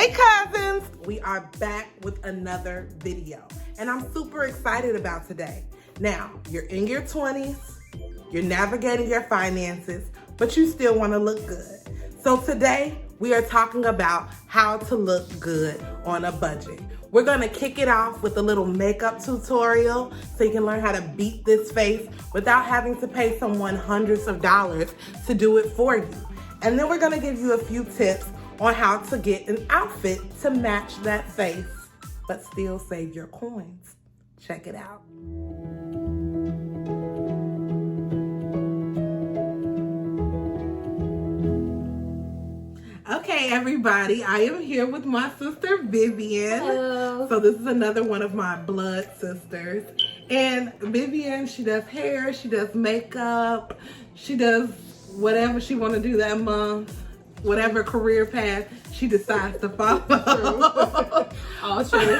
Hey cousins, we are back with another video and I'm super excited about today. Now, you're in your 20s, you're navigating your finances, but you still want to look good. So today we are talking about how to look good on a budget. We're gonna kick it off with a little makeup tutorial so you can learn how to beat this face without having to pay someone hundreds of dollars to do it for you. And then we're gonna give you a few tips on how to get an outfit to match that face, but still save your coins. Check it out. Okay, everybody, I am here with my sister, Vivian. Hello. So this is another one of my blood sisters. And Vivian, she does hair, she does makeup, she does whatever she want to do that month. Whatever career path she decides to follow. All true.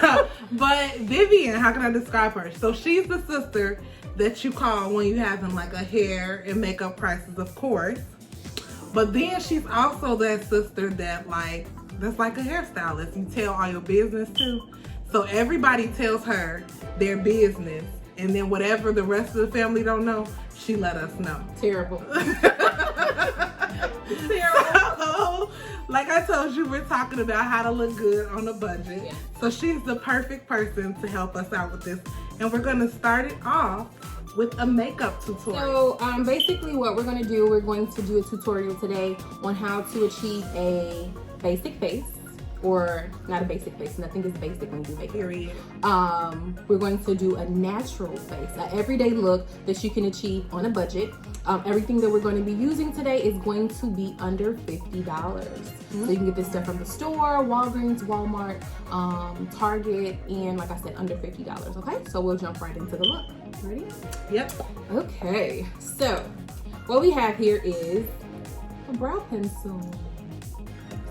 But Vivian, how can I describe her? So she's the sister that you call when you having like a hair and makeup crisis, of course. But then she's also that sister that's like a hairstylist. You tell all your business to. So everybody tells her their business, and then whatever the rest of the family don't know, she let us know. Terrible. So, like I told you, we're talking about how to look good on a budget. Yeah. So she's the perfect person to help us out with this. And we're gonna start it off with a makeup tutorial. So basically what we're going to do, we're going to do a tutorial today on how to achieve a basic face. Or not a basic face, nothing is basic when you do makeup. Period. We're going to do a natural face, an everyday look that you can achieve on a budget. Everything that we're going to be using today is going to be under $50. So you can get this stuff from the store, Walgreens, Walmart, Target, and like I said, under $50, okay? So we'll jump right into the look. Ready? Yep. Okay, so what we have here is a brow pencil.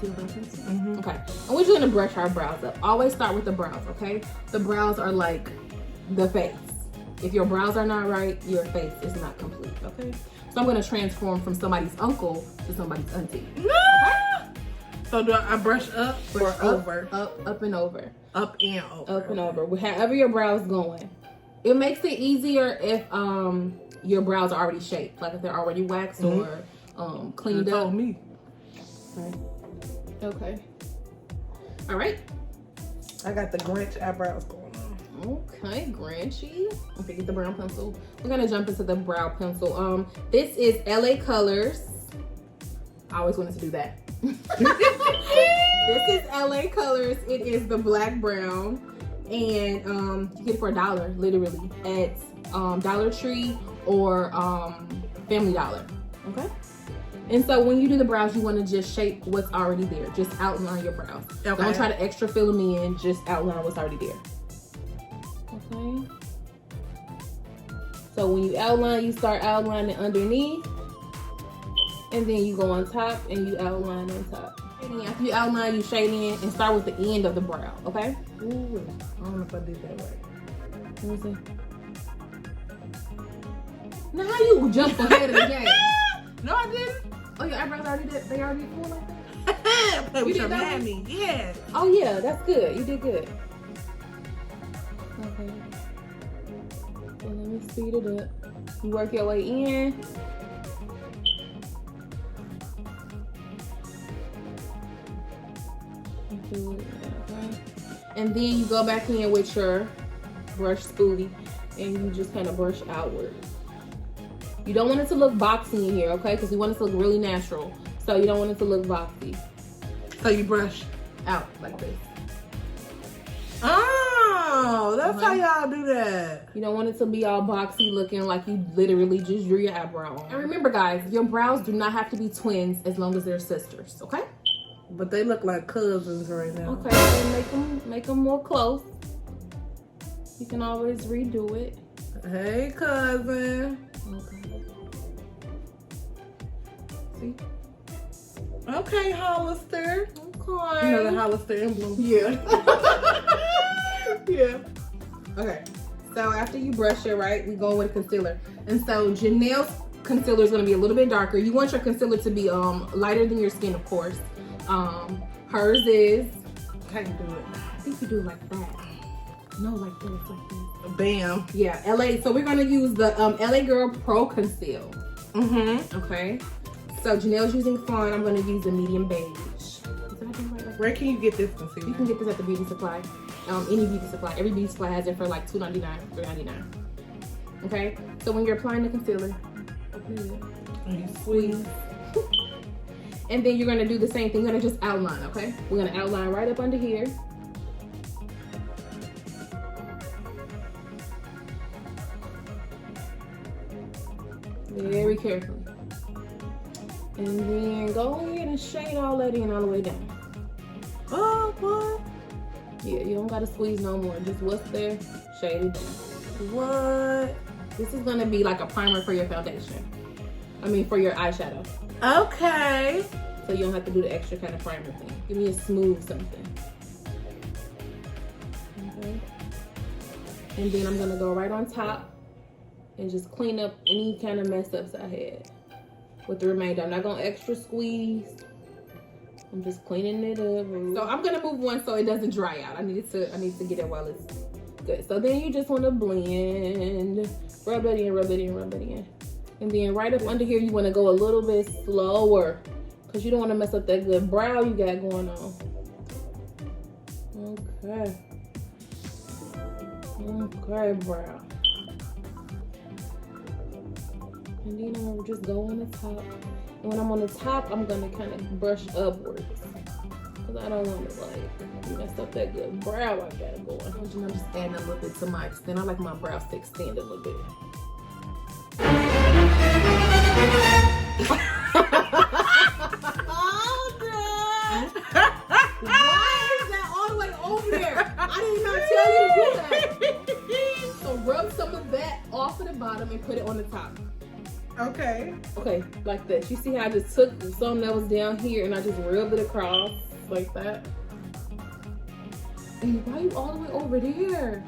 Okay, and we're just gonna brush our brows up. Always start with the brows, okay? The brows are like the face. If your brows are not right, your face is not complete, okay? So I'm gonna transform from somebody's uncle to somebody's auntie. Okay? So do I brush up or Up, over? up and over. Up and over. Up and over. However your brows going. It makes it easier if your brows are already shaped, like if they're already waxed or cleaned up. Told me. Right. Okay. All right. I got the Grinch eyebrows going on. Okay, Grinchy. Okay, get the brown pencil. We're gonna jump into the brow pencil. This is LA Colors. I always wanted to do that. This is LA Colors. It is the black brown, and you get it for $1, literally, at Dollar Tree or Family Dollar. Okay. And so when you do the brows, you want to just shape what's already there. Just outline your brows. Okay. Don't try to extra fill them in. Just outline what's already there. Okay. So when you outline, you start outlining underneath. And then you go on top and you outline on top. And then after you outline, you shade in and start with the end of the brow. Okay? Ooh, I don't know if I did that right. Let me see. Now how you jump ahead of the game? No, I didn't. Oh, your eyebrows already did. They already full like that? Play with You your did that mammy. Yeah. Oh yeah, that's good. You did good. Okay. So let me speed it up. You work your way in. Okay. And then you go back in with your brush spoolie and you just kind of brush outward. You don't want it to look boxy in here, okay? Because you want it to look really natural. So you don't want it to look boxy. So you brush Out like this. Oh, that's how y'all do that. You don't want it to be all boxy looking like you literally just drew your eyebrow on. And remember guys, your brows do not have to be twins as long as they're sisters, okay? But they look like cousins right now. Okay, so make them more close. You can always redo it. Hey, cousin. Okay. See? Okay, Hollister. Okay. You know the Hollister emblem. Yeah. Yeah. Okay. So after you brush it, right, we go with concealer. And so Janelle's concealer is going to be a little bit darker. You want your concealer to be lighter than your skin, of course. Hers is How you do it? I think you do it like that. No, like this, like this. Bam. Yeah, LA. So we're gonna use the LA Girl Pro Conceal. Okay. So Janelle's using Fawn. I'm gonna use a medium beige. Where can you get this concealer? You can get this at the beauty supply. Any beauty supply. Every beauty supply has it for like $2.99, $3.99. Okay. So when you're applying the concealer, And you squeeze. and then you're gonna do the same thing. You're gonna just outline. Okay. We're gonna outline right up under here. Very carefully. And then go ahead and shade all that in all the way down. Oh, what? Yeah, you don't gotta squeeze no more. Just what's there, shade it down. What? This is gonna be like a primer for your foundation. I mean, for your eyeshadow. Okay. So you don't have to do the extra kind of primer thing. Give me a smooth something. Okay. And then I'm gonna go right on top and just clean up any kind of mess ups I had with the remainder. I'm not gonna extra squeeze. I'm just cleaning it up. So I'm gonna move one so it doesn't dry out. I need to get it while it's good. So then you just wanna blend, rub it in, rub it in, rub it in. And then right up under here, you wanna go a little bit slower because you don't wanna mess up that good brow you got going on. Okay. Okay, brow. And then I'm gonna just go on the top. And when I'm on the top, I'm gonna kind of brush upwards. Cause I don't wanna like mess up that good brow I got going. I'm just adding a little bit to my extent. I like my brows to extend a little bit. Why is that all the way over there? I did not tell you to do that. So rub some of that off of the bottom and put it on the top. Okay. Okay, like that. You see how I just took some that was down here and I just rubbed it across like that? And why are you all the way over there?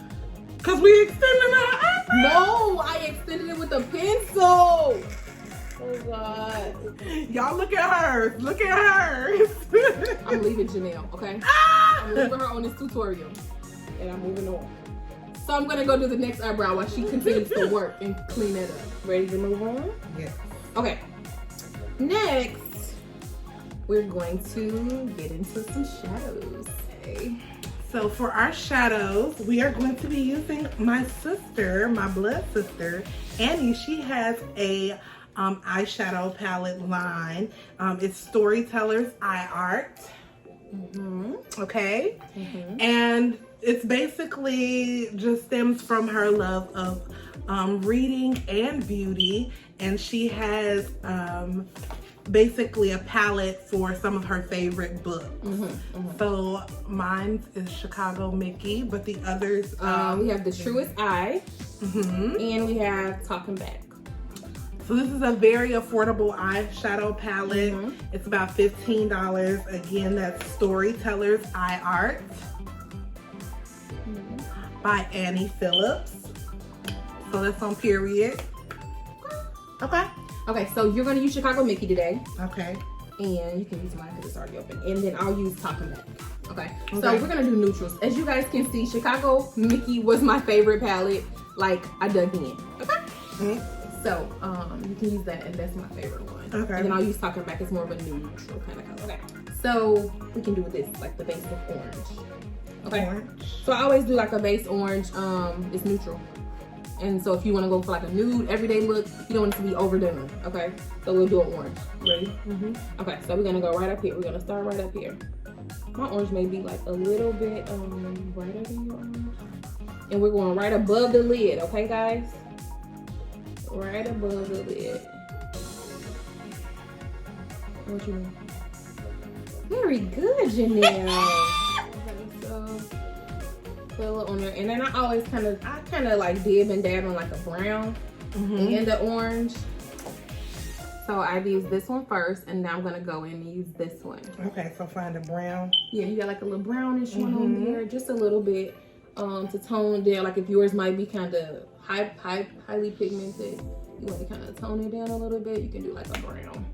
Cause we extended our eyebrows. No, I extended it with a pencil. Oh God. Y'all look at hers. Look at hers. I'm leaving Janelle, okay? I'm leaving her on this tutorial. And I'm moving on. So I'm gonna go do the next eyebrow while she continues to work and clean it up. Ready to move on? Yes. Okay. Next, we're going to get into some shadows. Okay. So for our shadows, we are going to be using my sister, my blood sister, Annie. She has a eyeshadow palette line. It's Storyteller's Eye Art. Okay. And it's basically just stems from her love of reading and beauty. And she has basically a palette for some of her favorite books. So mine is Chicago Mickey, but the others we have The Truest Eye, and we have Talking Back. So this is a very affordable eyeshadow palette. It's about $15. Again, that's Storyteller's Eye Art by Annie Phillips. So that's on period. Okay. Okay, so you're gonna use Chicago Mickey today. Okay. And you can use mine because it's already open. And then I'll use Talking Back. Okay. So we're gonna do neutrals. As you guys can see, Chicago Mickey was my favorite palette. Like, I dug in. Okay. So you can use that, and that's my favorite one. Okay. And then I'll use Talking Back. It's more of a neutral kind of color. Okay. So we can do this, like the base of orange. Okay. Orange. So I always do like a base orange. It's neutral. And so if you want to go for like a nude everyday look, you don't want it to be overdone. Okay. So we'll do an orange. Ready? Okay. So we're gonna go right up here. We're gonna start right up here. My orange may be like a little bit brighter than your orange. And we're going right above the lid. Okay, guys. Right above the lid. What you mean? Very good, Janelle. So put a little on there, and then I kind of like dib and dab on like a brown and the orange. So I've used this one first, and now I'm gonna go in and use this one. Okay, so find a brown. Yeah, you got like a little brownish one on there, just a little bit to tone down. Like if yours might be kind of highly pigmented, you want to kind of tone it down a little bit, you can do like a brown.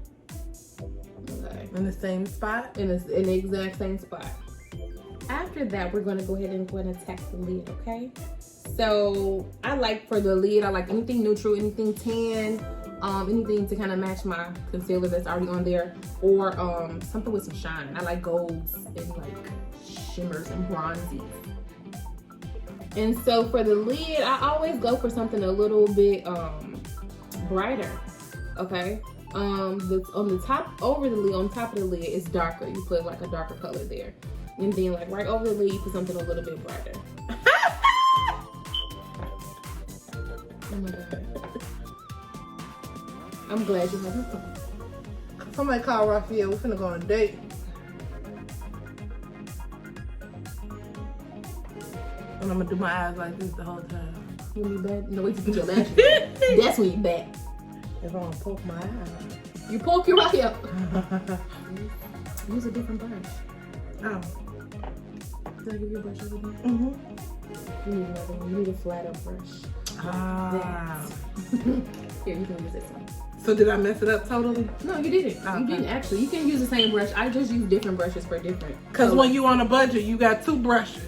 Okay. In the same spot? In the exact same spot. after that, we're gonna go ahead and attack the lid, okay? So I like for the lid, I like anything neutral, anything tan, anything to kind of match my concealer that's already on there, or something with some shine. I like golds and like shimmers and bronzies. And so for the lid, I always go for something a little bit brighter, okay? That's on the top, over the lid, on top of the lid is darker. You put like a darker color there. And then like right over the lid, you put something a little bit brighter. Oh my God. I'm glad you're having fun. Somebody call Raphael. We're finna go on a date. And I'm gonna do my eyes like this the whole time. You need bad? No, wait till you get your lashes. That's when you bad. If I'm gonna poke my eye. You poke your eye up. Use a different brush. Oh. Did I give you a brush over there? Mm-hmm. You need another one. You need a flatter brush. Ah. Here, you can use this one. So did I mess it up totally? No, you didn't. Okay. You didn't actually. You can use the same brush. I just use different brushes for different. Cause when you on a budget, you got 2 brushes.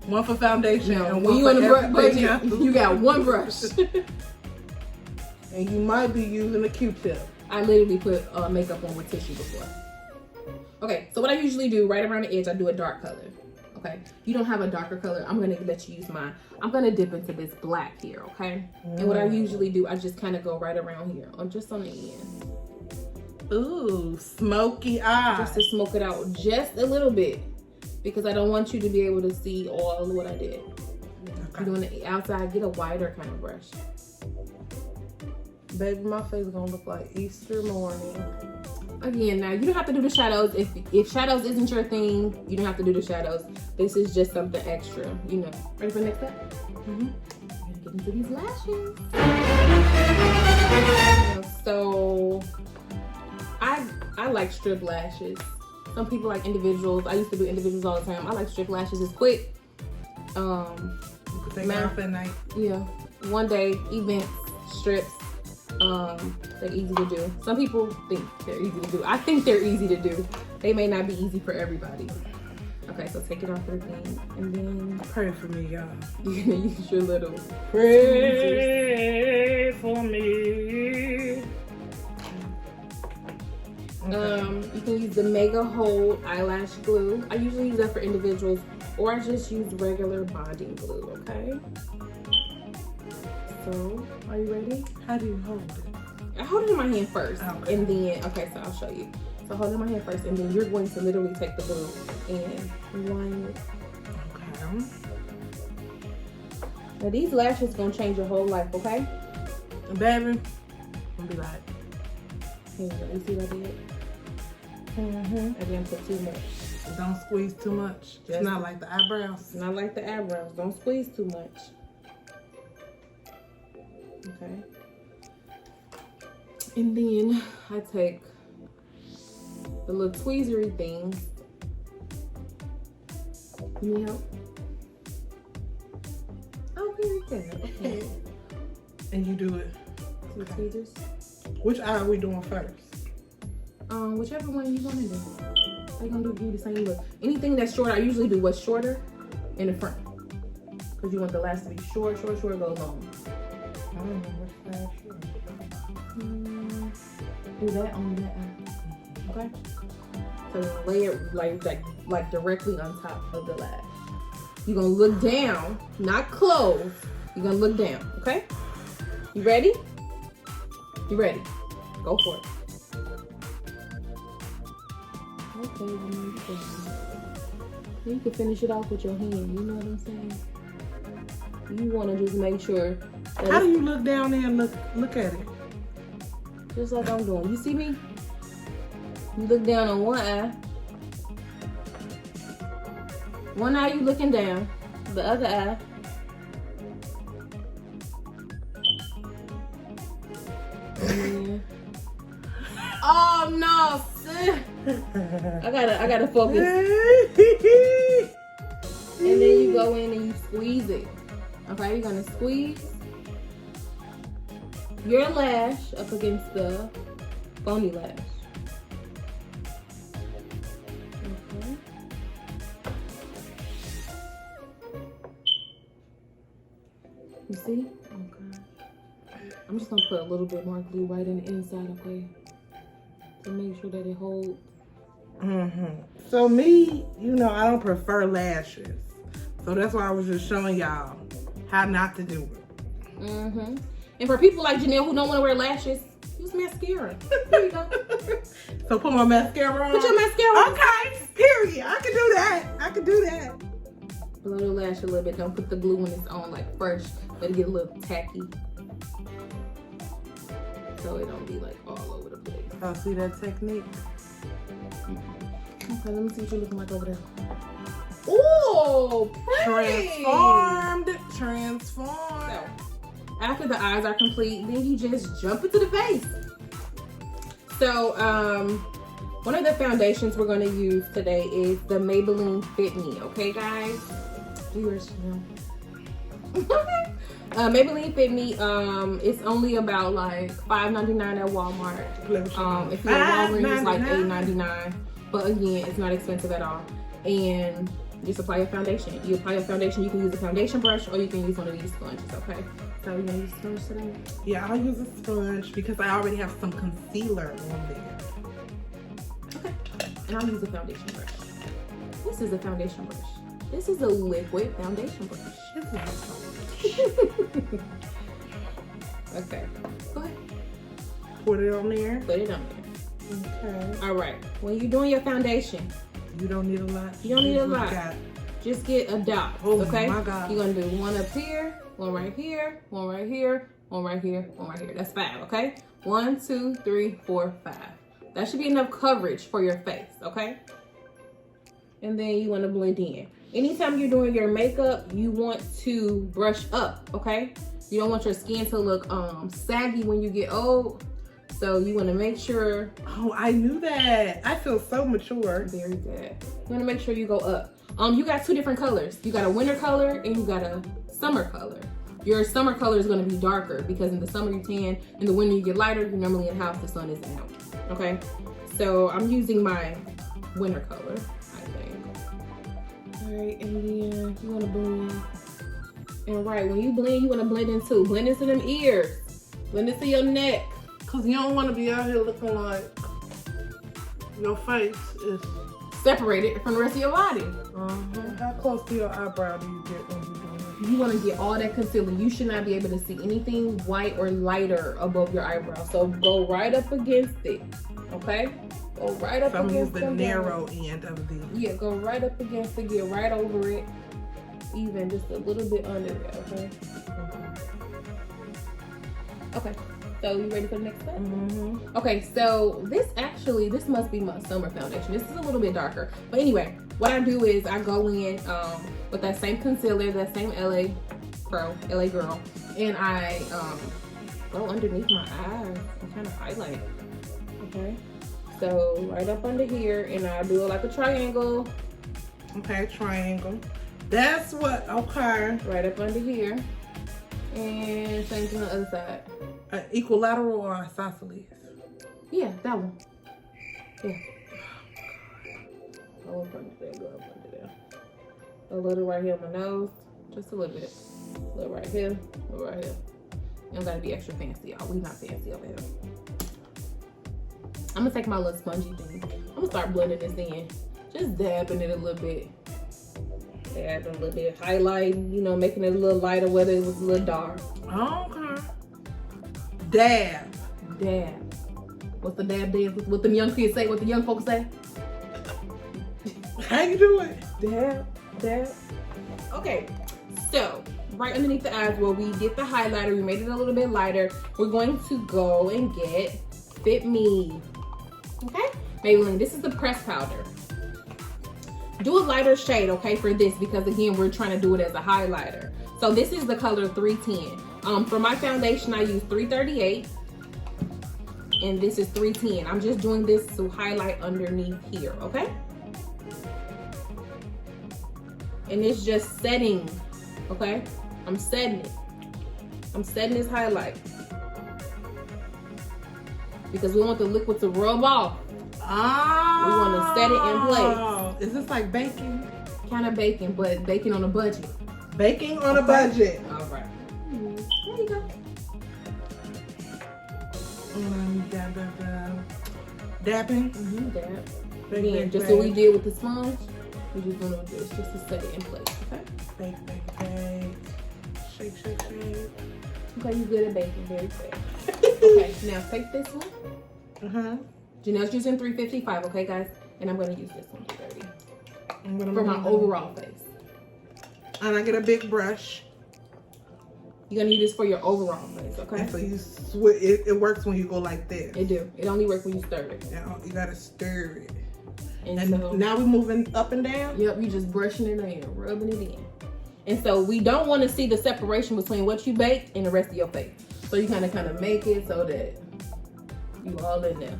One for foundation and when one you for on a everything budget, else. you got one brush. And you might be using a Q-tip. I literally put makeup on with tissue before. Okay, so what I usually do right around the edge, I do a dark color. Okay, you don't have a darker color, I'm gonna let you use mine. I'm gonna dip into this black here, okay? And what I usually do, I just kind of go right around here, just on the end. Ooh, smoky eye. Just to smoke it out just a little bit, because I don't want you to be able to see all of what I did. Okay. Doing the outside, get a wider kind of brush. Baby, my face is gonna look like Easter morning. Again, now you don't have to do the shadows. If shadows isn't your thing, you don't have to do the shadows. This is just something extra, you know. Ready for the next step? Mm-hmm. I'm gonna get into these lashes. So I like strip lashes. Some people like individuals. I used to do individuals all the time. I like strip lashes. It's quick. You can take it off at night. Yeah. One day events, strips. They're easy to do. Some people think they're easy to do. I think they're easy to do. They may not be easy for everybody. Okay, so take it off again, and then Pray for me, y'all. you're gonna use your little Pray for me. You can use the Mega Hold eyelash glue. I usually use that for individuals, or I just use regular bonding glue. Okay. So, are you ready? How do you hold it? I hold it in my hand first, Okay. and then, okay, so I'll show you. So hold it in my hand first, and then you're going to literally take the glue and line it. Okay. Now these lashes gonna change your whole life, okay? And baby, I'm gonna be like, Here you go. You see what I did? mm-hmm. I didn't put too much. Don't squeeze too much. It's not like the eyebrows. It's not like the eyebrows. Don't squeeze too much. Okay. And then I take the little tweezery thing. You need help? Oh, very good. Okay. And you do it. Two tweezers. Which eye are we doing first? Whichever one you want to do. They're gonna do the same look. Anything that's short, I usually do what's shorter in the front. Because you want the lash to be short, go long. I don't know which eye short. Do that on that eye. Okay? So lay it like directly on top of the lash. You're gonna look down, not close. You're gonna look down, okay? You ready? You ready? Go for it. Okay, you can finish it off with your hand. You know what I'm saying? You want to just make sure. How do you look down there and look at it? Just like I'm doing. You see me? You look down on one eye. One eye you looking down. The other eye. Yeah. Oh no, sis. I gotta focus. And then you go in and you squeeze it. Okay, you're gonna squeeze your lash up against the bony lash. Okay. You see? Okay. I'm just gonna put a little bit more glue right in the inside, okay? To make sure that it holds. So me, you know, I don't prefer lashes. So that's why I was just showing y'all how not to do it. And for people like Janelle who don't want to wear lashes, use mascara. There you go. So put my mascara on? Put your mascara on. Okay, period. I can do that. I can do that. Blow the lash a little bit. Don't put the glue when it's on like fresh. Let it get a little tacky. So it don't be like all over the place. Oh, see that technique? Okay, let me see what you're looking like over there. Ooh, pretty. Transformed. So, after the eyes are complete, then you just jump into the face. So, one of the foundations we're going to use today is the Maybelline Fit Me. Okay, guys? Do yours, Maybelline Fit Me, it's only about like $5.99 at Walmart. If you're at Walgreens, it's like $8.99. But again, it's not expensive at all. And just apply your foundation. You apply your foundation, you can use a foundation brush or you can use one of these sponges, okay? So you're gonna use a sponge today? Yeah, I'll use a sponge because I already have some concealer on there. Okay, and I'll use a foundation brush. This is a foundation brush. This is a liquid foundation brush. Okay, go ahead. Put it on there. Put it on there. Okay. All right, when you're doing your foundation, you don't need a lot. You don't need a lot. Just get a dot, okay? My God. You're gonna do one up here, one right here, one right here, one right here, one right here. That's 5, okay? 1, 2, 3, 4, 5. That should be enough coverage for your face, okay? And then you wanna blend in. Anytime you're doing your makeup, you want to brush up, okay? You don't want your skin to look saggy when you get old. So you want to make sure. Oh, I knew that. I feel so mature. Very good. You want to make sure you go up. You got 2 different colors. You got a winter color and you got a summer color. Your summer color is going to be darker because in the summer you tan, in the winter you get lighter. You're normally in house, the sun isn't out. Okay. So I'm using my winter color, I think. All right, and then you want to blend. And right, when you blend, you want to blend in too. Blend into them ears. Blend into your neck. Cause you don't want to be out here looking like your face is separated from the rest of your body. How close to your eyebrow do you get when you're doing it? You want to get all that concealer. You should not be able to see anything white or lighter above your eyebrow. So go right up against it, okay? Go right up against the narrow end of the. Yeah, go right up against it. Get right over it. Even just a little bit under it, okay? Okay. So you ready for the next step? Okay, so this must be my summer foundation. This is a little bit darker. But anyway, what I do is I go in with that same concealer, that same LA Girl, and I go underneath my eyes and kind of highlight. Okay, so right up under here, and I do it like a triangle. Okay, triangle. That's what, okay. Right up under here. And same thing on the other side. Equilateral or isosceles? Yeah, that one. Yeah. Go up under there, go up under there. A little right here on my nose. Just a little bit. A little right here, a little right here. You don't gotta be extra fancy, y'all. We not fancy over here. I'm gonna take my little spongy thing. I'm gonna start blending this in. Just dabbing it a little bit. Dabbing a little bit. Highlighting, you know, making it a little lighter, whether it was a little dark. Okay. Dab. Dab. What's the dab dance? What the young kids say? What the young folks say? How you do it? Dab. Dab. Okay. So, right underneath the eyes where we get the highlighter, we made it a little bit lighter. We're going to go and get Fit Me. Okay? Maybelline, this is the press powder. Do a lighter shade, okay, for this because again, we're trying to do it as a highlighter. So this is the color 310. For my foundation, I use 338, and this is 310. I'm just doing this to highlight underneath here, okay? And it's just setting, okay? I'm setting it. I'm setting this highlight because we want the liquid to rub off. Oh. We want to set it in place. Is this like baking? Kind of baking, but baking on a budget. Baking on a budget. All right. Dabbing. Dab. Big, Again, big, just big. what we did with the sponge, we just gonna do this just to set it in place, okay? Bake, bake, bake. Shake, shake, shake. Okay, you good at baking, very good. Okay, now take this one. Janelle's using 355, okay, guys? And I'm gonna use this one, 30. For my overall face. And I get a big brush. You're gonna use this for your overall face, okay? And so it works when you go like this. It do. It only works when you stir it. You gotta stir it. And so, now we're moving up and down? Yep, you're just brushing it in, rubbing it in. And so we don't want to see the separation between what you baked and the rest of your face. So you kind of make it so that you all in there.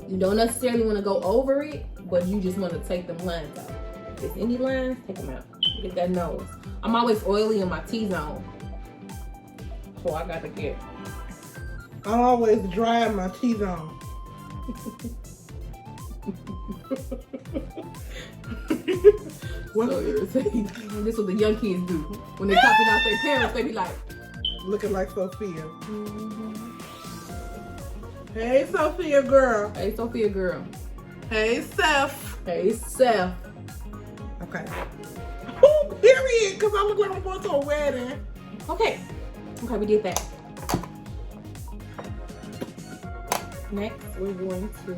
You don't necessarily want to go over it, but you just want to take them lines out. If there's any lines, take them out. Get that nose. I'm always oily in my T-zone. So I got to get. I'm always dry in my T-zone. So irritating. This is what the young kids do. When they copy out their parents, they be like, looking like Sophia. Hey, Sophia girl. Hey, Sophia girl. Hey, Seth. Hey, Seth. Okay. Oh, period, because I look like I'm going to a wedding. Okay. Okay, we did that. Next, we're going to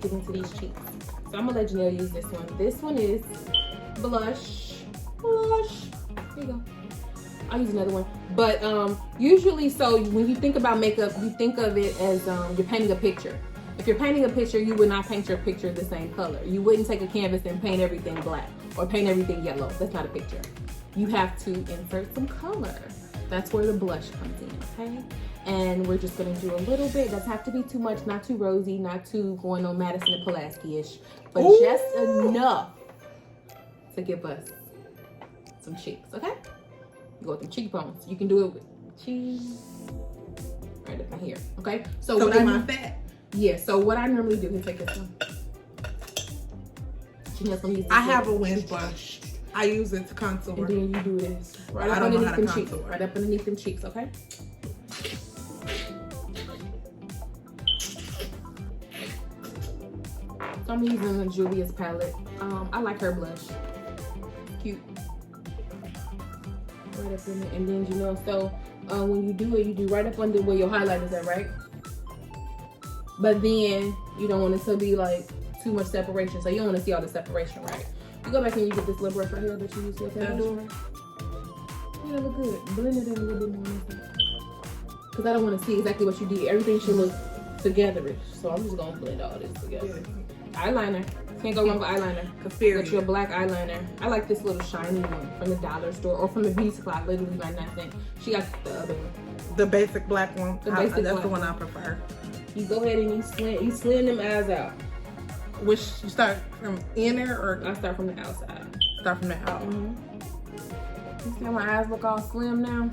get into these cheeks. So I'm gonna let Janelle use this one. This one is blush. Blush. There you go. I'll use another one. But usually, so when you think about makeup, you think of it as you're painting a picture. If you're painting a picture, you would not paint your picture the same color. You wouldn't take a canvas and paint everything black or paint everything yellow. That's not a picture. You have to insert some color. That's where the blush comes in, okay? And we're just gonna do a little bit. Doesn't have to be too much, not too rosy, not too going on Madison and Pulaski-ish, but just enough to give us some cheeks, okay? You go with them cheekbones. You can do it with cheese right up in here, okay? So what I my fat. Yeah. So what I normally do is take this one. I have a wind brush. I use it to contour. And then you do this right up underneath them cheeks. Right up underneath them cheeks, okay? So I'm using the Julia's palette. I like her blush. Cute. Right up in there. And then, you know, so when you do it, you do right up under where your highlight is at, right? But then you don't want it to be like too much separation. So you don't want to see all the separation, right? You go back and you get this little brush right here that you use for your powder. Yeah, that look good. Blend it in a little bit more. Because I don't want to see exactly what you did. Everything should look together-ish. So I'm just going to blend all this together. Yeah. Eyeliner. Can't go wrong with eyeliner. Get your black eyeliner. I like this little shiny one from the dollar store or from the beauty supply, literally 99 cents. She got the other one. The basic black one. That's the one I prefer. You go ahead and you slim them eyes out. Which you start from inner or? I start from the outside. Start from the out. You see how my eyes look all slim now?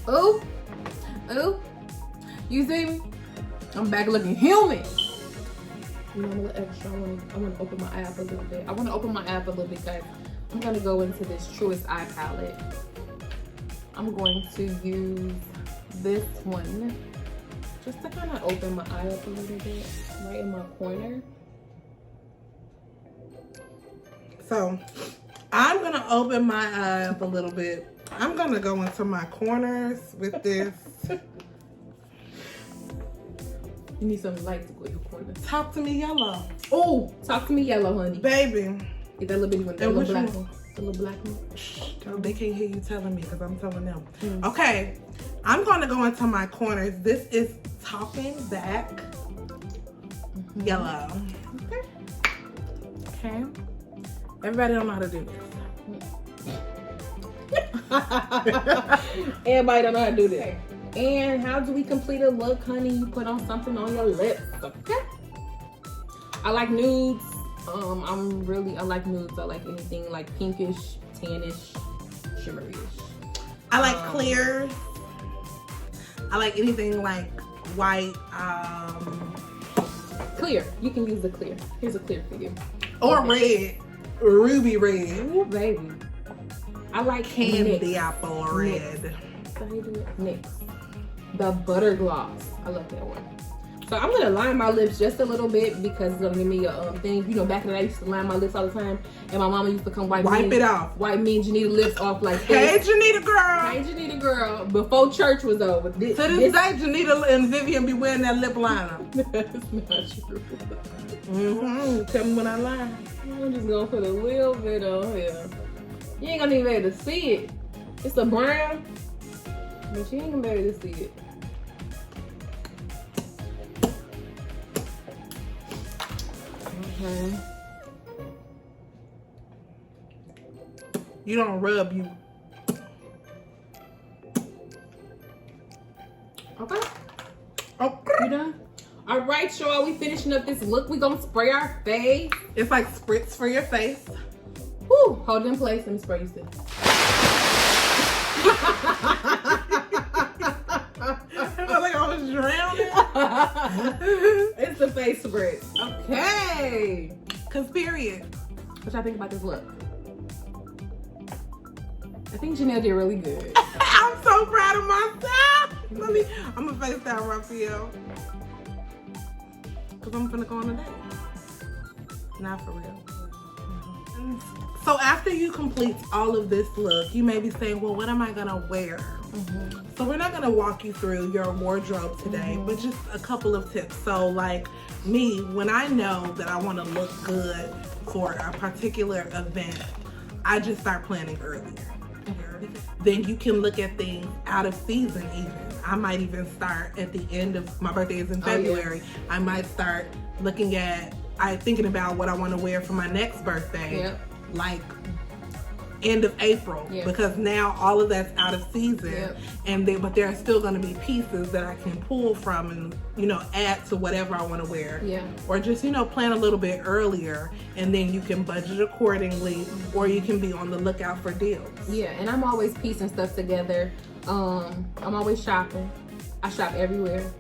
Ooh. Ooh. You see me? I'm back looking human. You know, I'm a little extra. I want to open my eye up a little bit. I want to open my eye up a little bit, guys. I'm going to go into this Truest Eye Palette. I'm going to use this one just to kind of open my eye up a little bit, right in my corner. So, I'm going to open my eye up a little bit. I'm going to go into my corners with this. You need some light to go in your corner. Talk to me yellow. Oh, talk to me yellow, honey. Baby. Get that little bitty one, that little black one. The little black one. Shh, they can't hear you telling me because I'm telling them. Okay, I'm going to go into my corners. This is Talking Back Yellow. Okay. Everybody don't know how to do this. Everybody don't know how to do this. And how do we complete a look, honey? You put on something on your lips, okay? I like nudes. I like nudes. I like anything like pinkish, tannish, shimmerish. I like clears. I like anything like white. Clear. You can use the clear. Here's a clear for you. Or red. Ruby red. Ooh, baby. I like candy apple red. That's how you do it. Next, the butter gloss. I love that one. So I'm gonna line my lips just a little bit because it's gonna give me a thing. You know, back in the day, I used to line my lips all the time, and my mama used to come wipe it off. Wipe me and Janita lips off like Hey, this. Janita girl. Hey, Janita girl. Before church was over. To this day, Janita and Vivian be wearing that lip liner. That's not true. Tell me when I lie. I'm just gonna put a little bit on here. You ain't gonna even be able to see it. It's a brown, but you ain't gonna be able to see it. Okay. You don't rub, you. Okay. Okay. You done? All right, y'all. We finishing up this look. We gonna spray our face. It's like spritz for your face. Woo! Hold it in place. Let me spray you still. I felt like I was drowning. It's the face spritz. Okay. Cause period. What y'all think about this look? I think Janelle did really good. I'm so proud of myself. I'm gonna FaceTime Raphael. Cause I'm finna go on a date. Not for real. So after you complete all of this look, you may be saying, well, what am I gonna wear? So we're not gonna walk you through your wardrobe today, but just a couple of tips. So like me, when I know that I wanna look good for a particular event, I just start planning earlier. Then you can look at things out of season even. I might even start at the end of, my birthday is in February. I might start looking at, thinking about what I want to wear for my next birthday, like end of April, because now all of that's out of season, but there are still going to be pieces that I can pull from and, you know, add to whatever I want to wear, or just, you know, plan a little bit earlier, and then you can budget accordingly, or you can be on the lookout for deals. And I'm always piecing stuff together. I'm always shopping. I shop everywhere.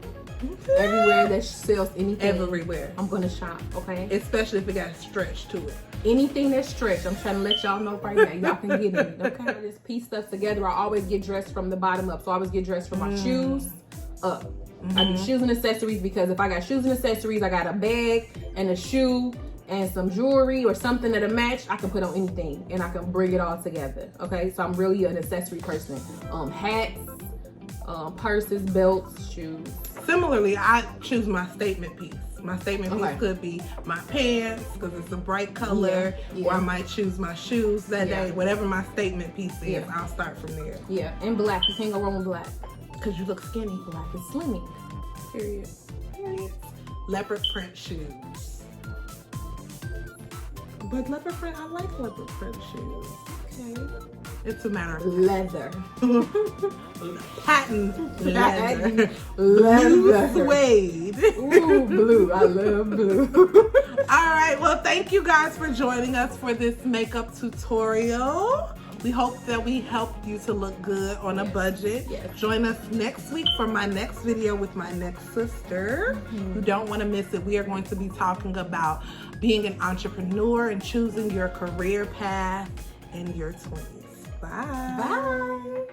Everywhere that sells anything. Everywhere. I'm gonna shop, okay? Especially if it got stretch to it. Anything that's stretched, I'm trying to let y'all know right now. Y'all can get it, okay? I just piece stuff together. I always get dressed from the bottom up. So I always get dressed from my shoes up. I do shoes and accessories because if I got shoes and accessories, I got a bag and a shoe and some jewelry or something that'll match, I can put on anything and I can bring it all together, okay? So I'm really an accessory person. Hats, purses, belts, shoes. Similarly, I choose my statement piece. My statement piece could be my pants because it's a bright color, or I might choose my shoes that day. Whatever my statement piece is, I'll start from there. And black. You can't go wrong with black. Because you look skinny. Black is slimming. Period. Leopard print shoes. But leopard print, I like leopard print shoes. Okay. It's a matter of leather. Patent leather. Blue suede. Ooh, blue. I love blue. All right. Well, thank you guys for joining us for this makeup tutorial. We hope that we helped you to look good on a budget. Join us next week for my next video with my next sister. You don't want to miss it. We are going to be talking about being an entrepreneur and choosing your career path in your 20s. Bye. Bye.